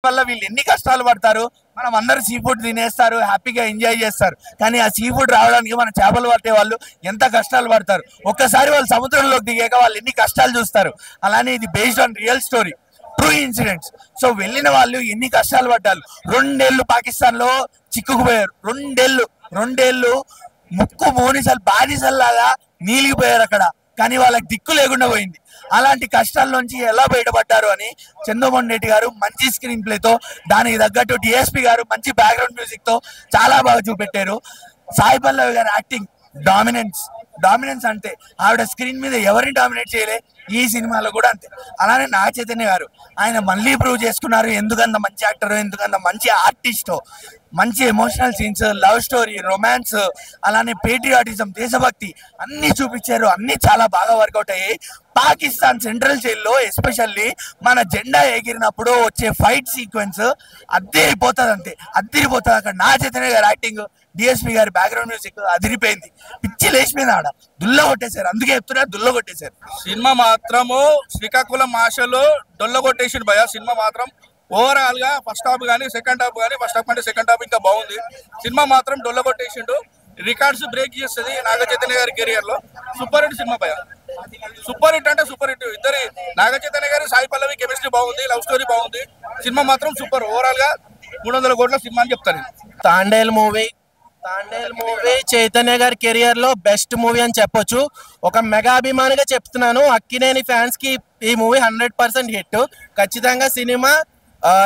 వల్ల వీళ్ళు ఎన్ని కష్టాలు పడతారు. మనం అందరూ సీ ఫుడ్ తినేస్తారు, హ్యాపీగా ఎంజాయ్ చేస్తారు. కానీ ఆ సీ ఫుడ్ రావడానికి మన చేపలు పట్టే వాళ్ళు ఎంత కష్టాలు పడతారు. ఒక్కసారి వాళ్ళు సముద్రంలోకి దిగాక వాళ్ళు ఎన్ని కష్టాలు చూస్తారు. అలానే ఇది based on real story, true incidents. So వెళ్ళిన వాళ్ళు ఎన్ని కష్టాలు పడ్డారు. 2 ఏళ్ళు పాకిస్తాన్ లో చిక్కుకుపోయారు. 2 ఏళ్ళు ముక్కు మోనిసలు బానిసల్లాగా నీలిగిపోయారు అక్కడ. కానీ వాళ్ళకి దిక్కు లేకుండా పోయింది. అలాంటి కష్టాల నుంచి ఎలా బయటపడ్డారు అని చంద్రమోహన్ రెడ్డి గారు మంచి స్క్రీన్ ప్లేతో, దానికి తగ్గట్టు డిఎస్పి గారు మంచి బ్యాక్గ్రౌండ్ మ్యూజిక్ తో చాలా బాగా చూపెట్టారు. సాయి పల్లవి గారి యాక్టింగ్ డామినెన్స్ అంటే ఆవిడ స్క్రీన్ మీద ఎవరిని డామినేట్ చేయలే, ఈ సినిమాలో కూడా అంతే. అలానే నాగ చైతన్య గారు ఆయన మళ్ళీ ప్రూవ్ చేసుకున్నారు ఎందుకంత మంచి యాక్టర్, ఎందుకంత మంచి ఆర్టిస్ట్. మంచి emotional scenes, love story, romance, అలానే పేట్రియాటిజం, దేశభక్తి అన్ని చూపించారు. అన్ని చాలా బాగా వర్కౌట్ అయ్యాయి. పాకిస్తాన్ సెంట్రల్ జైల్లో ఎస్పెషల్లీ మన జెండా ఎగిరినప్పుడు వచ్చే ఫైట్ సీక్వెన్స్ అదిరిపోతుంది. అంతే అదిరిపోతుంది. అక్కడ నా చైతన్య గారి యాక్టింగ్, డిఎస్పి గారి బ్యాక్గ్రౌండ్ మ్యూజిక్ అదిరిపోయింది. పిచ్చి లేచిపోయింది. ఆడ దుల్ల కొట్టేశారు. అందుకే చెప్తున్నా, దుల్ల కొట్టేశారు. సినిమా మాత్రము శ్రీకాకుళం ఆశలు డొల్ల కొట్టేసిండు భయ. సినిమా మాత్రం ఓవరాల్ గా ఫస్ట్ హాఫ్ కానీ సెకండ్ హాఫ్ కానీ, ఫస్ట్ హాఫ్ కంటే సెకండ్ హాఫ్ ఇంకా బాగుంది. సినిమా మాత్రం డొల్ల కొట్టేసిండు. రికార్డ్స్ బ్రేక్ చేస్తుంది నాగ చైతన్య గారి కెరియర్ లో. సూపర్ హిట్ సినిమా భయ. సూపర్ హిట్ అంటే సూపర్ హిట్. ఇద్దరి నాగ చైతన్య గారి సాయి పల్లవి కెమిస్ట్రీ బాగుంది, లవ్ స్టోరీ బాగుంది. సినిమా మాత్రం సూపర్. ఓవరాల్ గా 300 కోట్ల సినిమా అని చెప్తాను. తాండేల్ మూవీ చైతన్య గారి కెరియర్ లో బెస్ట్ మూవీ అని చెప్పొచ్చు. ఒక మెగా అభిమానిగా చెప్తున్నాను. అక్కినేని ఫ్యాన్స్ కి ఈ మూవీ 100% హిట్. ఖచ్చితంగా సినిమా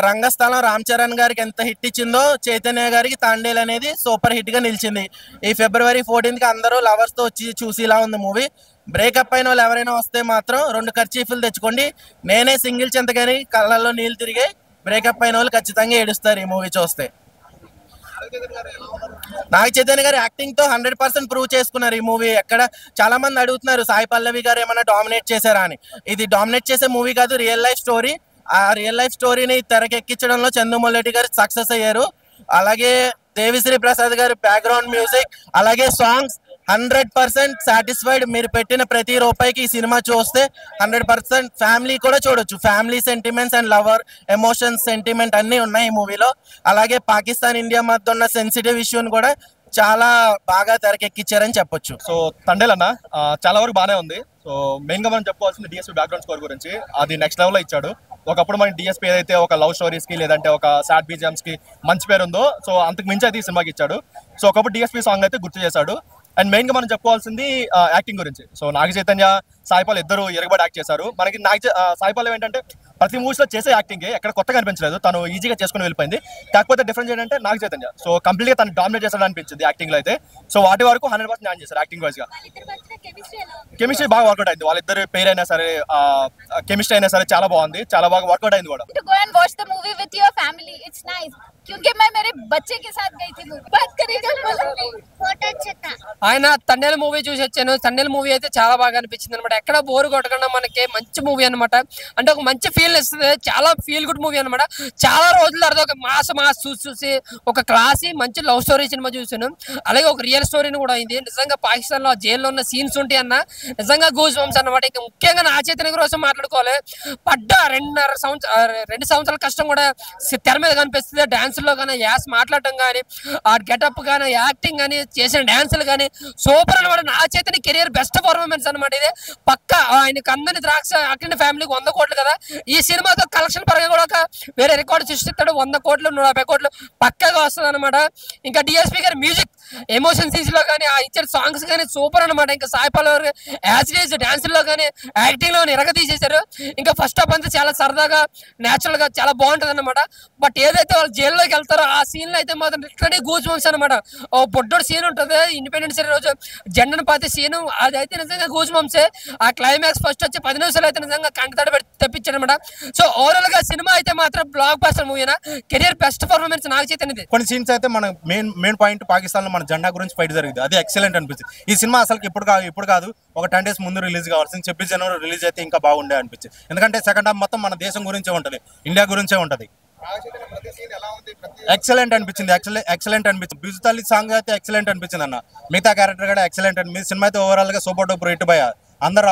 రంగస్థలం రామ్ చరణ్ గారికి ఎంత హిట్ ఇచ్చిందో చైతన్య గారికి తాండేల్ అనేది సూపర్ హిట్ గా నిలిచింది. ఈ February 14th అందరూ లవర్స్ తో వచ్చి చూసేలా ఉంది మూవీ. బ్రేకప్ అయిన వాళ్ళు ఎవరైనా వస్తే మాత్రం 2 ఖర్చీఫ్లు తెచ్చుకోండి. నేనే సింగిల్ చెంతగాని కళ్ళల్లో నీళ్ళు తిరిగి బ్రేకప్ అయిన వాళ్ళు ఖచ్చితంగా ఏడుస్తారు ఈ మూవీ చూస్తే. నాగ చైతన్య గారు యాక్టింగ్ తో 100% ప్రూవ్ చేసుకున్నారు ఈ మూవీ. ఎక్కడ చాలా మంది అడుగుతున్నారు సాయి పల్లవి గారు ఏమైనా డామినేట్ చేశారా అని. ఇది డామినేట్ చేసే మూవీ కాదు, రియల్ లైఫ్ స్టోరీ. ఆ రియల్ లైఫ్ స్టోరీని తెరకెక్కించడంలో చంద్రమోహన్ రెడ్డి గారు సక్సెస్ అయ్యారు. అలాగే దేవిశ్రీ ప్రసాద్ గారి బ్యాక్గ్రౌండ్ మ్యూజిక్, అలాగే సాంగ్స్ 100% సాటిస్ఫైడ్. మీరు పెట్టిన ప్రతి రూపాయికి ఈ సినిమా చూస్తే 100% ఫ్యామిలీ కూడా చూడొచ్చు. Family sentiments and lover emotions sentiment అన్ని ఉన్నాయి ఈ మూవీలో. అలాగే పాకిస్తాన్ ఇండియా మధ్య ఉన్న సెన్సిటివ్ ఇష్యూని కూడా చాలా బాగా తెరకెక్కించారని చెప్పొచ్చు. సో తండేల్ అన్న చాలా వరకు బాగానే ఉంది. సో మెయిన్ గా మనం చెప్పుకోవాల్సింది డిఎస్పీ బ్యాక్గ్రౌండ్ స్కోర్ గురించి. అది నెక్స్ట్ లెవెల్ లో ఇచ్చాడు. ఒకప్పుడు మన డిఎస్పీ ఏదైతే ఒక లవ్ స్టోరీస్ కి లేదంటే ఒక సాడ్ బీజిఎమ్స్ కి మంచి పేరు ఉందో, సో అంతకు మించి అయితే ఈ సినిమాకి ఇచ్చాడు. సో ఒకప్పుడు డిఎస్పీ సాంగ్ అయితే గుర్తు చేశాడు. అండ్ మెయిన్ గా మనం చెప్పుకోవాల్సింది యాక్టింగ్ గురించి. సో నాగ చైతన్య, సాయి పల్లవి ఇద్దరు ఎరగబడి యాక్ట్ చేశారు. మనకి సాయి పల్లవి ఏంటంటే ప్రతి మూవీస్ లో చేసే యాక్టింగ్ ఎక్కడ కొత్తగా అనిపించలేదు, తను ఈజీగా చేసుకుని వెళ్ళిపోయింది. కాకపోతే డిఫరెన్స్ ఏంటంటే నాగ చైతన్య సో కంప్లీట్ గా తను డామినేట్ చేస్తాడు అనిపించింది యాక్టింగ్ లో అయితే. సో వాటి వరకు 100% న్యాయం చేశారు యాక్టింగ్ వైజ్ గా. కెమిస్ట్రీ బాగా వర్కౌట్ అయింది. వాళ్ళిద్దరు పేరు అయినా సరే, కెమిస్ట్రీ అయినా సరే చాలా బాగుంది, చాలా బాగా వర్కౌట్ అయింది కూడా. क्योंकि मैं मेरे बच्चे के साथ गई थी मूवी. बात करेगा फोटो अच्छा था. ఆయన తండేల్ మూవీ చూసి వచ్చాను. తండేల్ మూవీ అయితే చాలా బాగా అనిపించింది అనమాట. ఎక్కడ బోర్ కొట్టకుండా మనకి మంచి మూవీ అనమాట. అంటే ఒక మంచి ఫీల్ ఇస్తుంది. చాలా ఫీల్ గుడ్ మూవీ అనమాట. చాలా రోజుల తర్వాత ఒక మాస్ చూసి ఒక క్లాసీ మంచి లవ్ స్టోరీ సినిమా చూసాను. అలాగే ఒక రియల్ స్టోరీని కూడా అయింది. నిజంగా పాకిస్తాన్ లో జైల్లో ఉన్న సీన్స్ ఉంటాయి అన్న, నిజంగా గూస్ బంప్స్ అనమాట. ఇంకా ముఖ్యంగా నా చైతన్య కోసం మాట్లాడుకోవాలి. పడ్డ 2 సంవత్సరాల కష్టం కూడా తెర మీద కనిపిస్తుంది. డాన్స్ లో కానీ, యాస్ మాట్లాడటం కానీ, ఆ గెటప్ కానీ, యాక్టింగ్ కానీ, చేసిన డాన్సులు కానీ సూపర్ అనమాట. నా చైతన్య కెరియర్ బెస్ట్ పర్ఫార్మెన్స్ అనమాట ఇది. పక్క ఆయనకు అందరి ద్రాక్ష అక్కడ ఫ్యామిలీకి 100 కోట్లు కదా. ఈ సినిమాతో కలెక్షన్ పరంగా కూడా ఒక వేరే రికార్డు సృష్టిస్తాడు. 100 కోట్లు 150 కోట్లు పక్కగా వస్తుంది అనమాట. ఇంకా డిఎస్పీ గారి మ్యూజిక్, ఎమోషన్ సీన్స్ లో కానీ, ఆ ఇచ్చిన సాంగ్స్ కానీ సూపర్ అనమాట. ఇంకా సాయి పల్లవి యాసిడేజ్ డాన్స్ లో కానీ, యాక్టింగ్ లో ఎరగ తీసేశారు. ఇంకా ఫస్ట్ హాఫ్ అంతా చాలా సరదాగా నేచురల్ గా చాలా బాగుంటది అనమాట. బట్ ఏదైతే వాళ్ళు జైల్లోకి వెళ్తారో ఆ సీన్ లో అయితే మాత్రం లిటరలీ గూస్ బంప్స్ అనమాట. ఓ బొడ్డోడు సీన్ ఉంటుంది ఇండిపెండెన్స్ డే రోజు జెండను పాతి సీన్, అదైతే నిజంగా గూస్ బంప్సే. ఆ క్లైమాక్స్ ఫస్ట్ వచ్చి 10 నిమిషాలు అయితే నిజంగా కంటతడి తెప్పించారు అనమాట. సో ఓవరాల్ గా సినిమా అయితే మాత్రం బ్లాక్ బస్టర్ మూవీనా. కెరియర్ బెస్ట్ పర్ఫార్మెన్స్ నాకు చైతన్యది. కొన్ని సీన్స్ అయితే మన మెయిన్ పాయింట్ పాకిస్తాన్ లో మన జెండా గురించి ఫైట్ జరిగింది. అది ఎక్సలెంట్ అనిపించింది. ఈ సినిమా అసలు ఇప్పుడు కాదు ఒక 10 days ముందు రిలీజ్ కావాల్సింది. 26 January రిలీజ్ అయితే ఇంకా బాగుండే అనిపించింది. ఎందుకంటే సెకండ్ హాఫ్ మొత్తం మన దేశం గురించే ఉంటది, ఇండియా గురించే ఉంటది. ఎక్సలెంట్ అనిపించింది. బిజుతల్లి సాంగ్ అయితే ఎక్సలెంట్ అనిపించింది అన్న. మిగతా క్యారెక్టర్ కూడా ఎక్సలెంట్ అనిపించింది. సినిమా అయితే ఓవరాల్ గా సూపర్ డూపర్ హిట్ భయ. అందరూ